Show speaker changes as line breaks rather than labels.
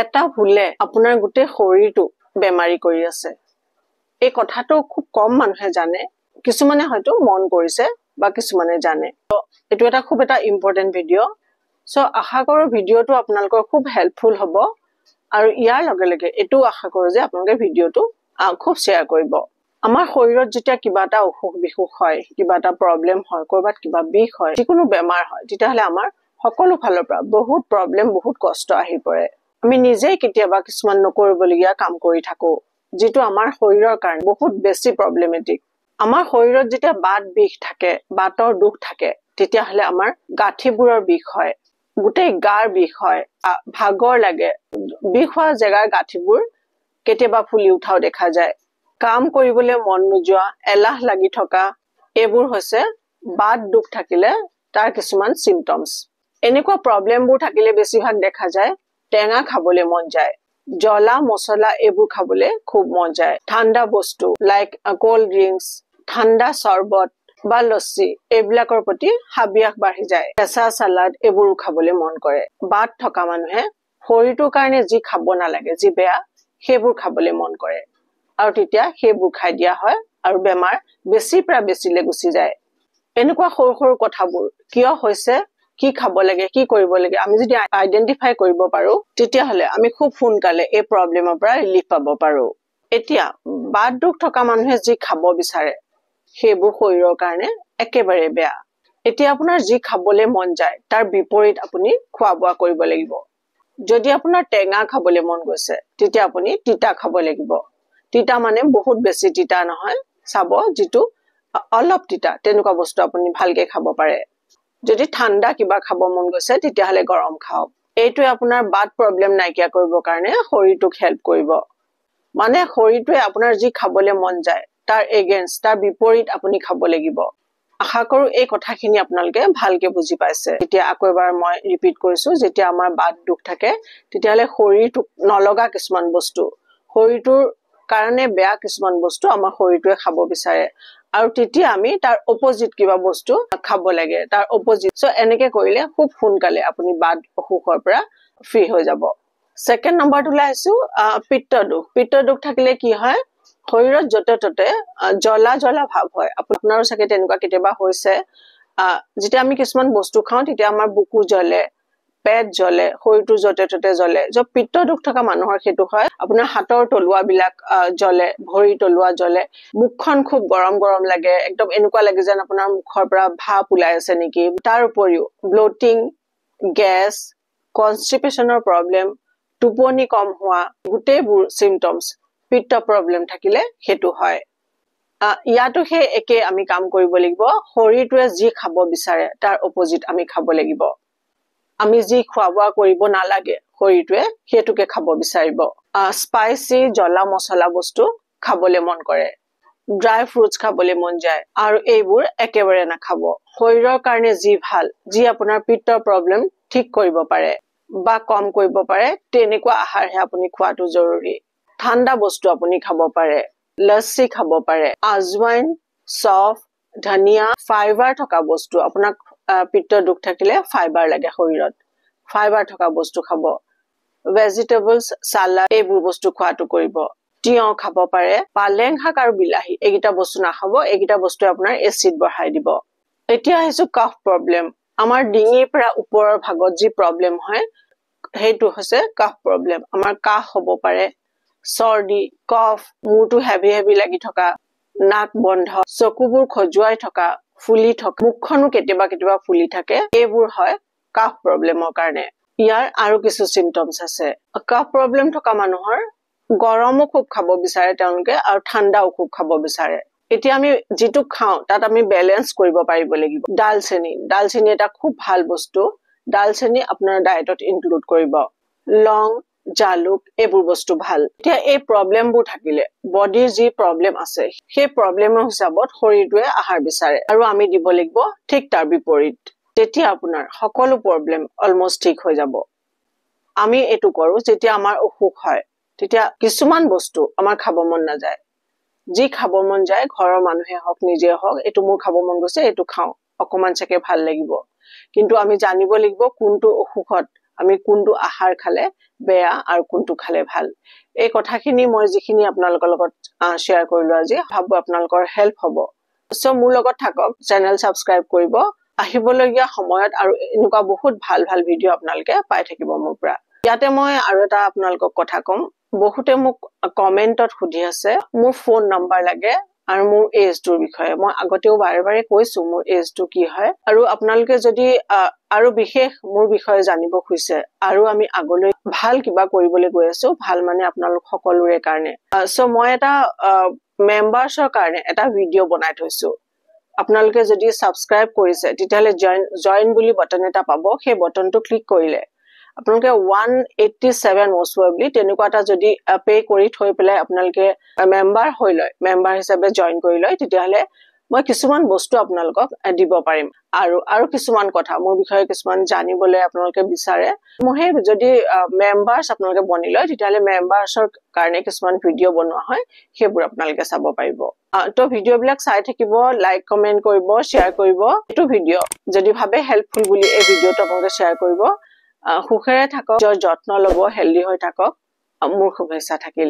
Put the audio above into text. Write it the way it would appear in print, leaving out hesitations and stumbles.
এটা ভুলে আপোনাৰ গোটেই শৰীৰটো বেমাৰী কৰি আছে। এই কথাটো খুব কম মানুহে জানে, কিছুমানে হয়তো মন কৰিছে বা কিছুমানে জানে। এইটো এটা খুব এটা ইম্পৰ্টেন্ট ভিডিঅ'। সো আশা কৰো ভিডিঅ'টো আপোনালোকৰ খুব হেল্পফুল হ'ব আৰু ইয়াৰ লগে লগে এইটো আশা কৰো যে আপোনালোকে ভিডিঅ'টো খুব শ্বেয়াৰ কৰিব। আমাৰ শৰীৰত যেতিয়া কিবা এটা অসুখ বিসুখ হয়, কিবা এটা প্ৰব্লেম হয়, কৰবাত কিবা বিষ হয়, যিকোনো বেমাৰ হয়, তেতিয়াহলে আমাৰ সকলো ফালৰ পৰা বহুত প্ৰব্লেম, বহুত কষ্ট আহি পৰে। আমি নিজেই কেতিয়াবা কিছুমান নকৰিবলগীয়া কাম কৰি থাকো, যিটো আমাৰ শৰীৰৰ কাৰণে বহুত বেছি প্ৰব্লেমেটিক। আমাৰ শৰীৰত যেতিয়া বাত বিষ থাকে, বাতৰ দুখ থাকে, তেতিয়াহলে আমাৰ গাঁঠিবোৰৰ বিষ হয়, গোটেই গাৰ বিষ হয়, ভাগৰ লাগে, বিষ হোৱা জেগাৰ গাঁঠিবোৰ কেতিয়াবা ফুলি উঠাও দেখা যায়, কাম কৰিবলৈ মন নোযোৱা, এলাহ লাগি থকা, এইবোৰ হৈছে বাত দুখ থাকিলে তাৰ কিছুমান চিম্পটমছ। এনেকুৱা প্ৰব্লেমবোৰ থাকিলে বেছিভাগ দেখা যায় টেঙা খাবলৈ মন যায়, জ্বলা মছলা এইবোৰ খাবলৈ খুব মন যায়, ঠাণ্ডা বস্তু লাইক কোল্ড ড্ৰিংকছ, ঠাণ্ডা চৰবত বা লস্সি এইবিলাকৰ প্ৰতি হাবিয়াস বাঢ়ি যায়, কেঁচা চালাড এইবোৰো খাবলৈ মন কৰে। বাত থকা মানুহে শৰীৰটোৰ কাৰণে যি খাব নালাগে, যি বেয়া, সেইবোৰ খাবলৈ মন কৰে আৰু তেতিয়া সেইবোৰ খাই দিয়া হয় আৰু বেমাৰ বেছিৰ পৰা বেছিলৈ গুচি যায়। এনেকুৱা সৰু সৰু কথাবোৰ কিয় হৈছে, কি খাব লাগে, কি কৰিব লাগে, আমি যদি আইডেন্টিফাই কৰিব পাৰো, তেতিয়াহলে আমি খুব সোনকালে এই প্ৰব্লেমৰ পৰা ৰিলিফ পাব পাৰো। এতিয়া বাত দুখ থকা মানুহে যি খাব বিচাৰে সেইবোৰ শৰীৰৰ কাৰণে একেবাৰে বেয়া। এতিয়া আপোনাৰ যি খাবলৈ মন যায় তাৰ বিপৰীত আপুনি খোৱা বোৱা কৰিব লাগিব। যদি আপোনাৰ টেঙা খাবলৈ মন গৈছে, তেতিয়া আপুনি তিতা খাব লাগিব। তিতা মানে বহুত বেছি তিতা নহয়, চাব যিটো অলপ তিতা, তেনেকুৱা বস্তু আপুনি ভালকে খাব পাৰে। যদি ঠাণ্ডা কিবা খাব মন গৈছে, তেতিয়াহলে গৰম খাওক। এইটোৱে আপোনাৰ বাত প্ৰব্লেম নাইকিয়া কৰিবৰ কাৰণে শৰীৰটোক হেল্প কৰিব। মানে শৰীৰটোৱে আপোনাৰ যি খাবলৈ মন যায় তাৰ এগেইনষ্ট, তাৰ বিপৰীত আপুনি খাব লাগিব। আশা কৰো এই কথাখিনি আপোনালোকে ভালকে বুজি পাইছে। এতিয়া আকৌ এবাৰ মই ৰিপিট কৰিছো, যেতিয়া আমাৰ বাত দুখ থাকে তেতিয়াহলে শৰীৰটোক নলগা কিছুমান বস্তু, শৰীৰটোৰ কাৰণে বেয়া কিছুমান বস্তু আমাৰ শৰীৰটোৱে খাব বিচাৰে আৰু তেতিয়া আমি তাৰ অপজিট কিবা বস্তু খাব লাগে, তাৰ অপজিট। সো এনেকে কৰিলে খুব সোনকালে আপুনি বাত অসুখৰ পৰা ফ্ৰী হৈ যাব। সেকেন্ড নম্বৰটোলৈ আহিছো, পিত্ত দুখ। পিত্ত দুখ থাকিলে কি হয়, শৰীৰত যতে ততে জ্বলা জ্বলা ভাৱ হয়। আপোনাৰো চাগে তেনেকুৱা কেতিয়াবা হৈছে, যেতিয়া আমি কিছুমান বস্তু খাওঁ তেতিয়া আমাৰ বুকু জ্বলে, পেট জ্বলে, শৰীৰটো যতে ততে জ্বলে। য'ত পিত্ত দুখ থকা মানুহৰ সেইটো হয়, আপোনাৰ হাতৰ তলুৱা বিলাক জ্বলে, ভৰি তলুৱা জ্বলে, মুখখন খুব গৰম গৰম লাগে, একদম এনেকুৱা লাগে যেন আপোনাৰ মুখৰ পৰা ভাপ ওলাই আছে নেকি। তাৰ উপৰিও ব্লটিং, গেছ, কনষ্টিপেশ্যনৰ প্ৰব্লেম, টোপনি কম হোৱা, গোটেইবোৰ চিম্পটমছ পিত্ত প্ৰব্লেম থাকিলে সেইটো হয়। ইয়াতো সেই একে আমি কাম কৰিব লাগিব, শৰীৰটোৱে যি খাব বিচাৰে তাৰ অপজিট আমি খাব লাগিব। আমি যি খোৱা বোৱা কৰিব নালাগে শৰীৰটোৱে সেইটোকে খাব বিচাৰিব। স্পাইচি জ্বলা মছলা বস্তু খাবলৈ মন কৰে, ড্ৰাই ফ্ৰুটছ খাবলৈ মন যায়, আৰু এইবোৰ একেবাৰে নাখাব। শৰীৰৰ কাৰণে যি ভাল, যি আপোনাৰ পিত্তৰ প্ৰব্লেম ঠিক কৰিব পাৰে বা কম কৰিব পাৰে, তেনেকুৱা আহাৰহে আপুনি খোৱাটো জৰুৰী। ঠাণ্ডা বস্তু আপুনি খাব পাৰে, লস্সি খাব পাৰে, আজৱাইন, চফ, ধনিয়া, ফাইবাৰ থকা বস্তু। আপোনাক পিত্তৰ দুখ থাকিলে ফাইবাৰ লাগে শৰীৰত, ফাইবাৰ থকা বস্তু খাব। ভেজিটেবলছ, চালাড এইবোৰ বস্তু খোৱাটো কৰিব। তিয়হ খাব পাৰে, পালেং শাক আৰু বিলাহী এইকেইটা বস্তু নাখাব, এইকেইটা বস্তুৱে আপোনাৰ এচিড বঢ়াই দিব। এতিয়া আহিছো কাফ প্ৰব্লেম। আমাৰ ডিঙিৰ পৰা ওপৰৰ ভাগত যি প্ৰব্লেম হয় সেইটো হৈছে কাফ প্ৰব্লেম। আমাৰ কাহ হ'ব পাৰে, চৰ্দি, কফ, মূৰটো হেভি হেভি লাগি থকা, নাক বন্ধ, চকুবোৰ খজুৱাই থকা, ফুলি থকা, মুখখনো কেতিয়াবা কেতিয়াবা ফুলি থাকে, এইবোৰ হয় কাফ প্ৰব্লেমৰ কাৰণে। ইয়াৰ আৰু কিছু চিম্পটমছ আছে। কাফ প্ৰব্লেম থকা মানুহৰ গৰমো খুব খাব বিচাৰে তেওঁলোকে, আৰু ঠাণ্ডাও খুব খাব বিচাৰে। এতিয়া আমি যিটো খাওঁ তাত আমি বেলেঞ্চ কৰিব পাৰিব লাগিব। ডালচেনি, ডালচেনি এটা খুব ভাল বস্তু, ডালচেনি আপোনাৰ ডায়েটত ইনক্লুড কৰিব। লং, জালুক এইবোৰ বস্তু ভাল। এতিয়া এই প্ৰব্লেমবোৰ থাকিলে, বডিৰ যি প্ৰব্লেম আছে সেই প্ৰব্লেমৰ হিচাপত শৰীৰটোৱে আহাৰ বিচাৰে আৰু আমি দিব লাগিব ঠিক তাৰ বিপৰীত। তেতিয়া আপোনাৰ সকলো প্ৰব্লেম অলমষ্ট ঠিক হৈ যাব। আমি এইটো কৰো যেতিয়া আমাৰ অসুখ হয়, তেতিয়া কিছুমান বস্তু আমাৰ খাব মন নাযায়। যি খাব মন যায়, ঘৰৰ মানুহে হওক নিজে হওক, এইটো মোৰ খাব মন গৈছে, এইটো খাওঁ, অকমান চাগে ভাল লাগিব। কিন্তু আমি জানিব লাগিব কোনটো অসুখত আমি কোনটো আহাৰ খালে বেয়া আৰু কোনটো খালে ভাল এই কথাখিনি মই যিখিনি আপোনালোকৰ লগত শ্বেয়াৰ কৰিলো আজি ভাবো আপোনালোকৰ হেল্প হ'ব সো মোৰ লগত থাকক চেনেল সাবস্ক্ৰাইব কৰিব আহিবলগীয়া সময়ত আৰু এনেকুৱা বহুত ভাল ভাল ভিডিও আপোনালোকে পাই থাকিব মোৰ পৰা ইয়াতে মই আৰু এটা আপোনালোকক কথা কম বহুতে মোক কমেন্টত খুদি আছে মোৰ ফোন নম্বৰ লাগে আৰু মোৰ এজটোৰ বিষয়ে মই আগতেও বাৰে বাৰে কৈছো মোৰ এজটো কি হয় আৰু আপোনালোকে যদি আৰু বিশেষ মোৰ বিষয়ে জানিব খুজিছে আৰু আমি আগলৈ ভাল কিবা কৰিবলৈ গৈ আছো ভাল মানে আপোনালোক সকলোৰে কাৰণে সো মই এটা মেম্বাৰছৰ কাৰণে এটা ভিডিও বনাই থৈছো আপোনালোকে যদি সাবস্ক্ৰাইব কৰিছে তেতিয়ালে জয়েন বুলি বাটন এটা পাব সেই বাটনটো ক্লিক কৰিলে আপোনালোকে 187 মোছৱাবলি তেনেকুৱা এটা যদি পে কৰি থৈ পেলাই আপোনালোকে মেম্বাৰ হৈ লয় মেম্বাৰ হিচাপে জয়েন কৰি লয় তেতিয়ালে মই কিছুমান বস্তু আপোনালোকক দিব পাৰিম আৰু কিছুমান কথা মোৰ বিষয়ে কিছুমান জানিবলৈ আপোনালোকে বিচাৰে মই যদি মেম্বাৰছ আপোনালোকে বনি লয় তেতিয়ালে মেম্বাৰছৰ কাৰণে কিছুমান ভিডিও বনোৱা হয় সেইবোৰ আপোনালোকে চাব পাৰিব তো ভিডিও বিলাক চাই থাকিব লাইক কমেন্ট কৰিব শেয়াৰ কৰিব এটো ভিডিও যদি ভাবে হেল্পফুল বুলি এই ভিডিওটো আপোনালোকে শেয়াৰ কৰিব সুখেৰে থাকক যত্ন লব হেলদি হৈ থাকক মোৰ শুভেচ্ছা থাকিল